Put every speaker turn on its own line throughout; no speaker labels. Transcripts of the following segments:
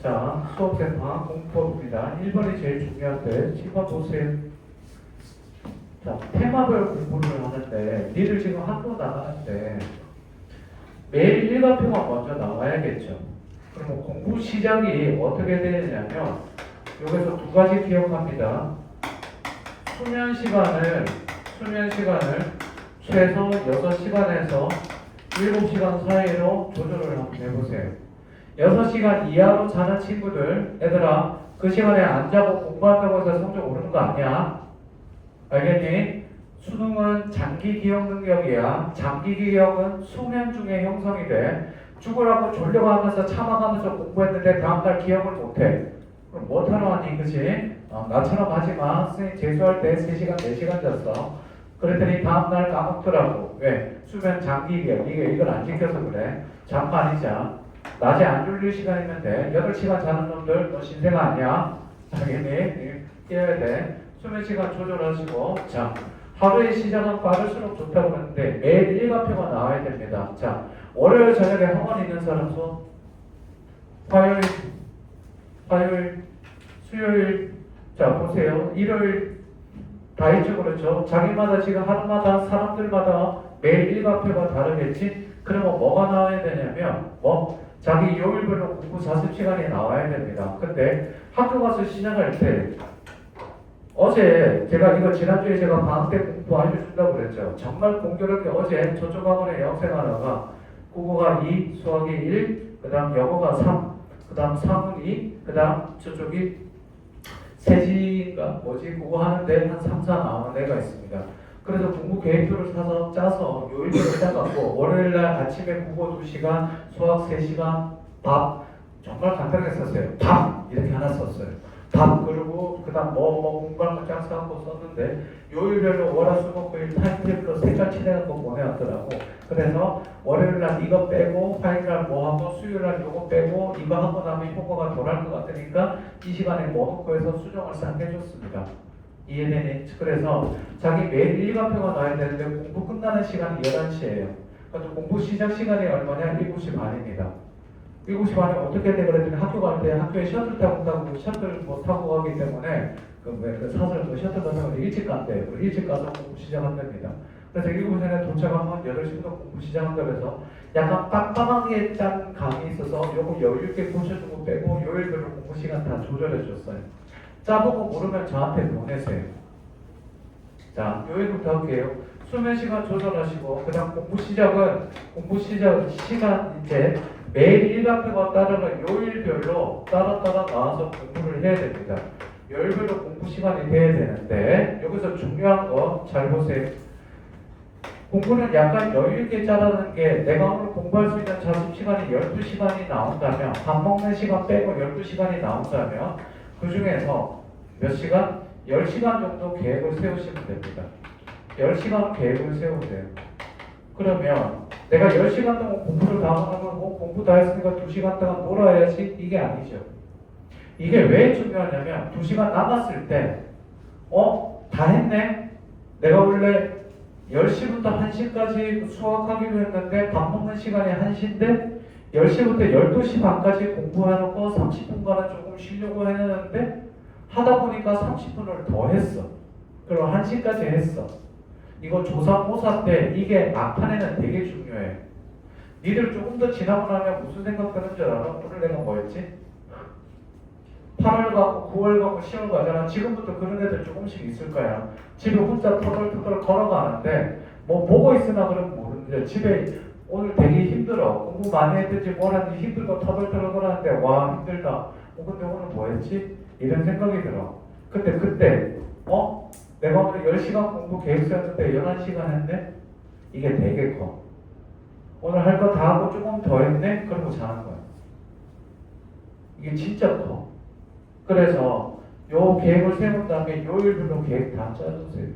자, 수업생방 공부법입니다. 1번이 제일 중요한데 7번 보세요. 자, 테마별 공부를 하는데 니들 지금 학교 나가는데 매일 일과표가 먼저 나와야겠죠. 그러면 공부 시작이 어떻게 되느냐면 여기서 두 가지 기억합니다. 수면 시간을 최소 6시간에서 7시간 사이로 조절을 한번 해보세요. 6시간 이하로 자는 친구들, 얘들아, 그 시간에 안 자고 공부한다고 해서 성적 오르는 거 아니야. 알겠니? 수능은 장기 기억 능력이야. 장기 기억은 수면 중에 형성이 돼. 죽으라고 졸려가면서 참아가면서 공부했는데 다음날 기억을 못해. 그럼 못하러 하니, 그치? 나처럼 하지 마. 선생님 재수할 때 3시간, 4시간 잤어. 그랬더니 다음날 까먹더라고. 왜? 수면 장기 기억. 이걸 안 지켜서 그래. 잠 많이 자. 낮에 안 졸릴 시간이면 돼. 8시간 자는 놈들, 너 신생 아니야? 당연히 깨야 돼. 수면 시간 조절하시고. 자, 하루의 시작은 빠를수록 좋다고 그러는데 매일 일과표가 나와야 됩니다. 자, 월요일 저녁에 학원 있는 사람 손. 화요일, 수요일. 자, 보세요. 일요일 다 있죠, 그렇죠? 자기마다 지금 하루마다 사람들마다 매일 일과표가 다르겠지? 그러면 뭐가 나와야 되냐면 자기 요일별로 공부 40시간이 나와야 됩니다. 근데 학교 가서 시작할 때 어제 제가 이거 지난주에 제가 방학 때 공부 알려준다고 그랬죠. 정말 공교롭게 어제 저쪽 학원에 여학생 하나가 국어가 2, 수학이 1, 그 다음 영어가 3, 그 다음 상은 2, 그 다음 저쪽이 세지인가 그거 하는데 한 3, 4 나오는 애가 있습니다. 그래서 공부 계획표를 짜서 요일별로 짜갖고 월요일날 아침에 국어 2시간, 수학 3시간, 밥 정말 간단하게 썼어요. 밥 이렇게 하나 썼어요. 밥 그리고 그 다음 공부한 거 쫙 써갖고 썼는데 요일별로 월화수목금일 타임테이블로 색깔 칠해갖고 보내왔더라고. 그래서 월요일날 이거 빼고 화요일날 하고 수요일날 이거 빼고 이거 하고 나면 효과가 덜할 것 같으니까 이 시간에 넣고 해서 수정을 싹 해줬습니다. 이해되니? 그래서 자기 매일 일과표가 나와야 되는데 공부 끝나는 시간이 11시예요. 그래서 공부 시작 시간이 얼마냐? 7시 반입니다. 7시 반에 어떻게 돼? 그랬더니 학교 갈 때 학교에 셔틀 타고 가고 셔틀 타고 가기 때문에 사설 셔틀 타고 일찍 간대요. 일찍 가서 공부 시작한답니다. 그래서 7시에 도착하면 8시부터 공부 시작한다 그래서 약간 빡빡하게 짠 감이 있어서 요거 여유있게 고쳐주고 빼고 요일별로 공부 시간 다 조절해 줬어요. 짜보고 모르면 저한테 보내세요. 자, 요일부터 할게요. 수면 시간 조절하시고, 그 다음 공부 시작 시간 이제 매일 일과표가 따르는 요일별로 따라 나와서 공부를 해야 됩니다. 요일별로 공부 시간이 돼야 되는데, 여기서 중요한 거 잘 보세요. 공부는 약간 여유있게 짜라는 게 내가 오늘 공부할 수 있는 자습 시간이 12시간이 나온다면, 밥 먹는 시간 빼고 12시간이 나온다면, 그 중에서 몇 시간? 10시간 정도 계획을 세우시면 됩니다. 10시간 계획을 세우세요. 그러면 내가 10시간 동안 공부를 다 하면 공부 다 했으니까 2시간 동안 놀아야지? 이게 아니죠. 이게 왜 중요하냐면 2시간 남았을 때 다 했네? 내가 원래 10시부터 1시까지 수학하기로 했는데 밥 먹는 시간이 1시인데 10시부터 12시 반까지 공부해놓고 30분간은 조금 쉬려고 했는데 하다 보니까 30분을 더 했어. 그리고 1시까지 했어. 이거 조사모사 때 이게 막판에는 되게 중요해. 니들 조금 더 지나고 나면 무슨 생각 드는 줄 알아? 오늘 내가 뭐 했지? 8월 가고 9월 가고 10월 가잖아. 지금부터 그런 애들 조금씩 있을 거야. 집에 혼자 터덜터덜 걸어가는데 보고 있으나 그러면 모르는데 집에 오늘 되게 힘들어. 공부 많이 했든지 뭘 하든지 힘들고 터덜터덜 걸었는데 와 힘들다. 근데 오늘 뭐 했지? 이런 생각이 들어. 근데 그때 내가 오늘 10시간 공부 계획 세웠는데 11시간 했네? 이게 되게 커. 오늘 할 거 다 하고 조금 더 했네? 그러고 자는 거야. 이게 진짜 커. 그래서 요 계획을 세운 다음에 요일별로 계획 다 짜주세요.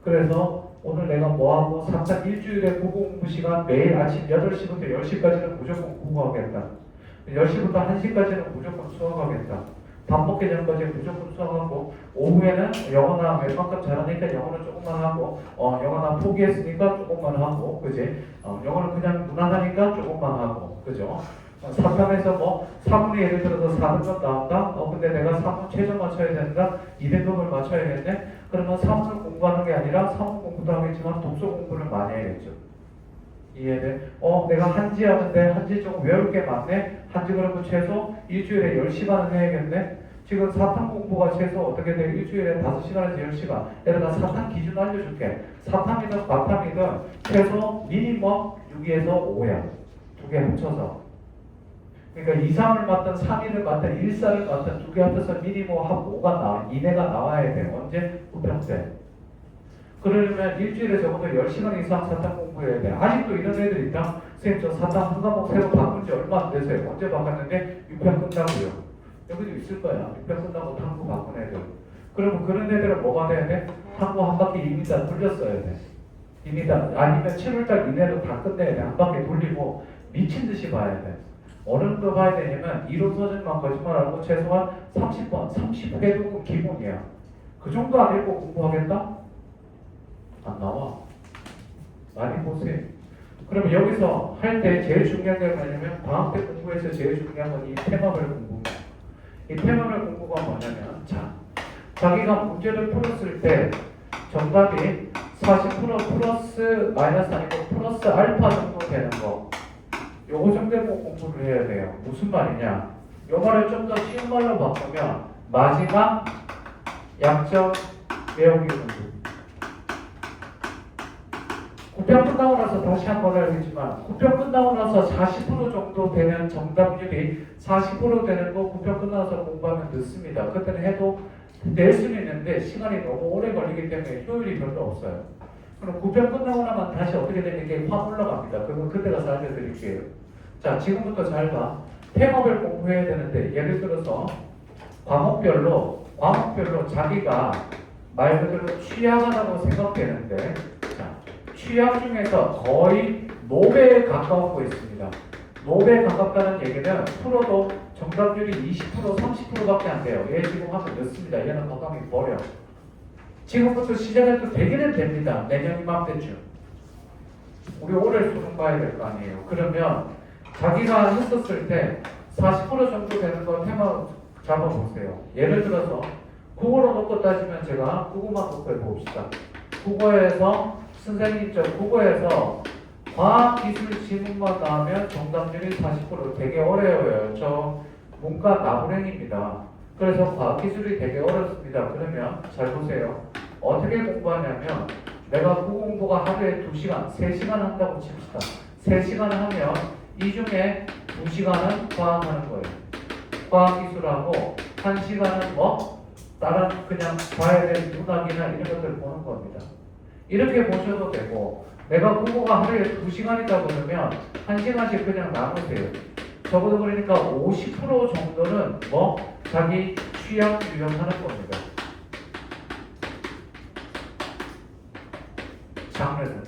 그래서 오늘 내가 뭐하고 3박 일주일에 국어 공부 시간 매일 아침 8시부터 10시까지는 무조건 국어하겠다. 10시부터 1시까지는 무조건 수학하겠다. 밥 먹기 전까지 무조건 수학하고 오후에는 영어나 웬만큼 잘하니까 영어는 조금만 하고 영어나 포기했으니까 조금만 하고 그지? 영어는 그냥 무난하니까 조금만 하고 그죠? 사탐에서 뭐 3문이 예를 들어서 4등급 나온다? 근데 내가 3문 최저 맞춰야 된다? 2등급을 맞춰야겠네? 그러면 3문을 공부하는 게 아니라 3문 공부도 하겠지만 독서 공부를 많이 해야겠죠. 이해돼? 내가 한지 하는데 한지 좀 외울 게 많네? 한지 그러면 최소 일주일에 10시간은 해야겠네? 지금 사탐 공부가 최소 어떻게 돼? 일주일에 5시간에서 10시간. 내가 사탐 기준 알려줄게. 사탐이든 과탐이든 최소 미니멈 6에서 5야. 두 개 합쳐서. 그러니까 2, 3을 맞든 3일을 맞든 1, 4를 맞든 두 개 합쳐서 미니멈 한 5가 나와. 이내가 나와야 돼. 언제? 우평 때. 그러려면 일주일에 적어도 10시간 이상 사탐 공부해야 돼. 아직도 이런 애들 있다. 선생님 저 사탐 한 과목 새로 바꾼 지 얼마 안 됐어요. 언제 바꿨는데 6편 끝나고요. 여기도 있을 거야. 6편 끝나고 탐구 바꾼 애들. 그러면 그런 애들은 뭐가 돼야 돼? 탐구 한 바퀴 이미 다 돌렸어야 돼. 이미 다 아니면 7월달 이내로 다 끝내야 돼. 한 바퀴 돌리고 미친 듯이 봐야 돼. 어느 정도 봐야 되냐면 이론 서적만 거짓말하고 최소한 30번, 30회도 기본이야. 그 정도 안 읽고 공부하겠다? 안 나와. 많이 보세요. 그러면 여기서 할 때 제일 중요한 게 뭐냐면 방학 때 공부에서 제일 중요한 건 이 테마별 공부입니다. 이 테마별 공부가 뭐냐면 자기가 문제를 풀었을 때 정답이 40% 플러스 마이너스 아니고 플러스 알파 정도 되는 거 요거 정도 공부를 해야 돼요. 무슨 말이냐? 요 말을 좀 더 쉬운 말로 바꾸면 마지막 약점 외우기 공부. 9편 끝나고 나서 다시 한 번 알겠지만 9편 끝나고 나서 40% 정도 되는 정답률이 40% 되는 거 9편 끝나서 공부하면 늦습니다. 그때는 해도 낼 수는 있는데 시간이 너무 오래 걸리기 때문에 효율이 별로 없어요. 그럼 9편 끝나고 나면 다시 어떻게 되는 게 확 올라갑니다. 그건 그때 가서 알려드릴게요. 자, 지금부터 잘 봐. 테마별 공부해야 되는데 예를 들어서 과목별로 자기가 말 그대로 취약하다고 생각되는데 취약 중에서 거의 노배에 가까운 거 있습니다. 노배에 가깝다는 얘기는 풀어도 정답률이 20%, 30%밖에 안 돼요. 얘 지금 하면 늦습니다. 얘는 과감히 버려. 지금부터 시작해도 되기는 됩니다. 내년 이맘때쯤. 우리 올해 수능 봐야 될 거 아니에요. 그러면 자기가 했었을 때 40% 정도 되는 거 테마 잡아보세요. 예를 들어서 국어로 놓고 따지면 제가 국어만 놓고 해봅시다. 국어에서 선생님 국어에서 과학기술 지문만 나오면 정답률이 40% 되게 어려워요. 저 문과 나부랭입니다. 그래서 과학기술이 되게 어렵습니다. 그러면 잘 보세요. 어떻게 공부하냐면 내가 국어 공부가 하루에 2시간, 3시간 한다고 칩시다. 3시간 하면 이 중에 2시간은 과학하는 거예요. 과학기술하고 1시간은 뭐? 다른 그냥 봐야 될 문학이나 이런 것들을 보는 겁니다. 이렇게 보셔도 되고 내가 국어가 하루에 2시간이다 그러면 1시간씩 그냥 나누세요. 적어도 그러니까 50% 정도는 뭐 자기 취향 유형하는 겁니다. 장르는.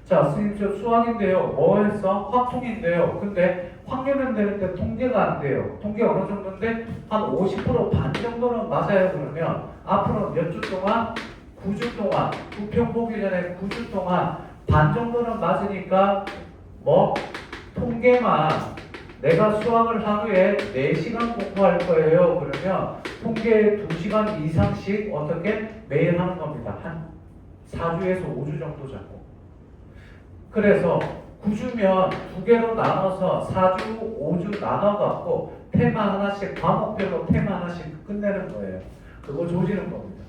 자, 선생님 저 수학인데요. 뭐 했어? 확통인데요. 근데 확률은 되는데 통계가 안 돼요. 통계 어느 정도인데 한 50% 반 정도는 맞아요. 그러면 앞으로 몇 주 동안 9주 동안, 부평 보기 전에 9주 동안 반 정도는 맞으니까 뭐 통계만 내가 수학을 하루에 4시간 공부할 거예요. 그러면 통계 2시간 이상씩 어떻게 매일 하는 겁니다. 한 4주에서 5주 정도 잡고. 그래서 9주면 2개로 나눠서 4주, 5주 나눠갖고 테마 하나씩, 과목별로 테마 하나씩 끝내는 거예요. 그거 조지는 겁니다.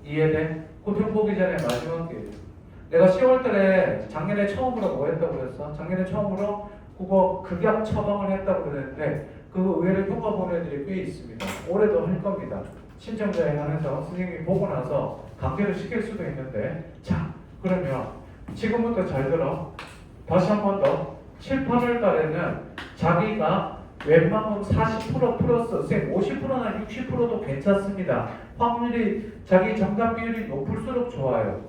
이해돼? 고평 보기 전에 마지막 기회. 내가 10월달에 작년에 처음으로 뭐 했다고 그랬어? 작년에 처음으로 국어 극약 처방을 했다고 그랬는데 그 의외로 효과 보는 애들이 꽤 있습니다. 올해도 할 겁니다. 신청자에 한해서 선생님이 보고 나서 강제로 시킬 수도 있는데 자, 그러면 지금부터 잘 들어. 다시 한 번 더. 7, 8월 달에는 자기가 웬만하면 40% 플러스, 선생님 50%나 60%도 괜찮습니다. 확률이 자기 정답 비율이 높을수록 좋아요.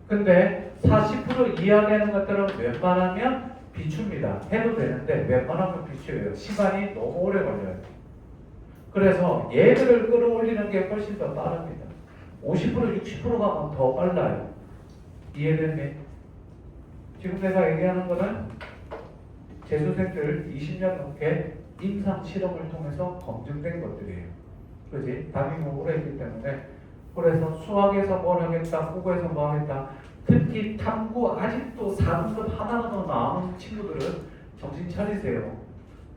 근데 40% 이하 되는 것들은 웬만하면 비춥니다. 해도 되는데 웬만하면 비추어요. 시간이 너무 오래 걸려요. 그래서 얘들을 끌어올리는 게 훨씬 더 빠릅니다. 50% 60% 가면 더 빨라요. 이해됐니? 지금 내가 얘기하는 거는 재수생들 20년 넘게 임상 실험을 통해서 검증된 것들이에요. 그지? 답이 뭐 오래 있기 때문에. 그래서 수학에서 뭘 하겠다, 국어에서 뭐 하겠다. 특히 탐구 아직도 4등급 하나로 나오는 친구들은 정신 차리세요.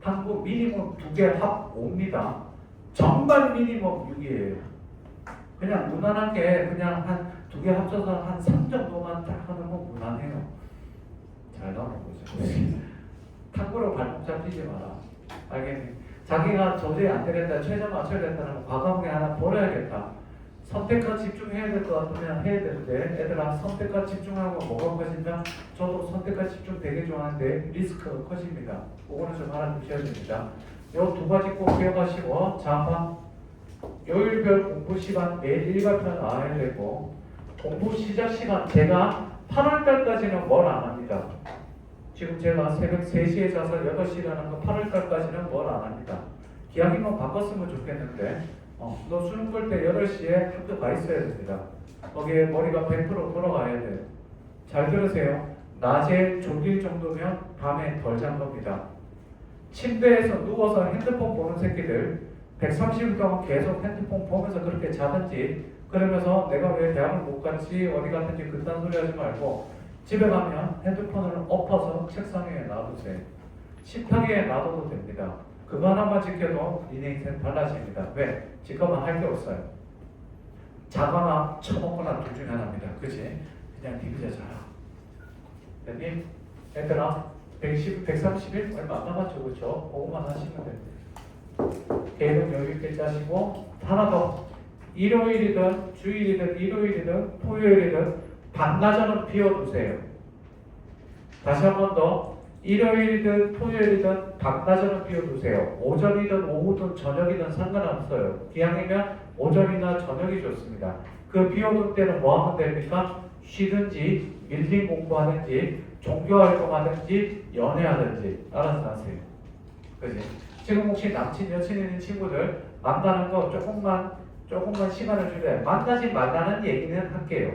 탐구 미니멈 2개 합 5입니다. 정말 미니멈 6이에요. 그냥 무난하게 그냥 한 2개 합쳐서 한 3 정도만 딱 하는 건 무난해요. 잘 나오는 거죠. 탐구로 발목 잡히지 마라. 알겠니? 자기가 저주에 안 되겠다, 최저 맞춰야 된다는 과감하게 하나 버려야겠다. 선택과 집중해야 될 것 같으면 해야 되는데, 애들아 선택과 집중하고 뭐가 커진다? 저도 선택과 집중 되게 좋아하는데 리스크가 커집니다. 그거는 좀 알아두셔야 됩니다. 요 2가지 꼭 기억하시고, 자, 요일별 공부 시간 매일 일과표 나와야 되고, 공부 시작 시간 제가 8월달까지는 뭘 안 합니다. 지금 제가 새벽 3시에 자서 8시에 가는 거 8월달까지는 뭘 안 합니다. 기왕이면 바꿨으면 좋겠는데 너 수능 볼 때 8시에 학교 가 있어야 됩니다. 거기에 머리가 100% 돌아가야 돼요. 잘 들으세요. 낮에 졸릴 정도면 밤에 덜 잔 겁니다. 침대에서 누워서 핸드폰 보는 새끼들 130일 동안 계속 핸드폰 보면서 그렇게 자든지, 그러면서 내가 왜 대학을 못 갔지 어디 갔든지 그딴 소리 하지 말고 집에 가면 핸드폰을 엎어서 책상 위에 놔두세요. 식탁 위에 놔둬도 됩니다. 그거 하나만 지켜도 니네 인생 달라집니다. 왜? 지금은 할 게 없어요. 자거나 처먹거나 둘 중에 하나입니다. 그치? 그냥 디비자 자라. 됐니? 얘들아 130일 얼마 안 남았죠? 그렇죠? 그거만 하시면 됩니다. 계획 여유 있게 짜시고, 하나 더. 일요일이든 주일이든 일요일이든 토요일이든 반나절은 비워두세요. 다시 한 번 더. 일요일이든 토요일이든 반나절은 비워두세요. 오전이든 오후든 저녁이든 상관없어요. 기왕이면 오전이나 저녁이 좋습니다. 그 비워둔 때는 뭐 하면 됩니까? 쉬든지 밀링 공부하든지 종교활동하든지 연애하든지 알아서 하세요. 그지? 지금 혹시 남친 여친 있는 친구들 만나는 거 조금만 시간을 주되 만나지 말라는 얘기는 할게요.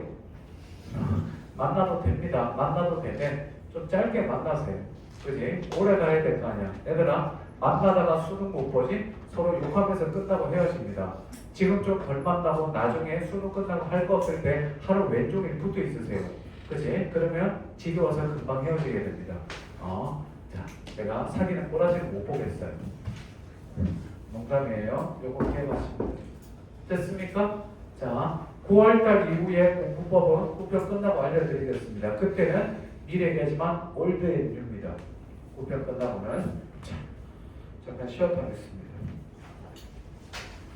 만나도 됩니다. 만나도 되면 좀 짧게 만나세요. 그지? 오래 가야 될 거 아니야. 얘들아 만나다가 수능 못 보지? 서로 욕하면서 끝나고 헤어집니다. 지금 좀 덜 만나고 나중에 수능 끝나고 할 거 없을 때 하루 왼쪽에 붙어 있으세요. 그지? 그러면 지겨워서 금방 헤어지게 됩니다. 자, 내가 사귀는 꼬라지는 못 보겠어요. 농담이에요. 요거 기억하시면 돼요. 됐습니까? 자, 9월달 이후에 공부법은 구편 끝나고 알려드리겠습니다. 그때는 미리 얘기하지만 올드 앤 뉴입니다. 구편 끝나고는. 자, 잠깐 쉬었다 하겠습니다.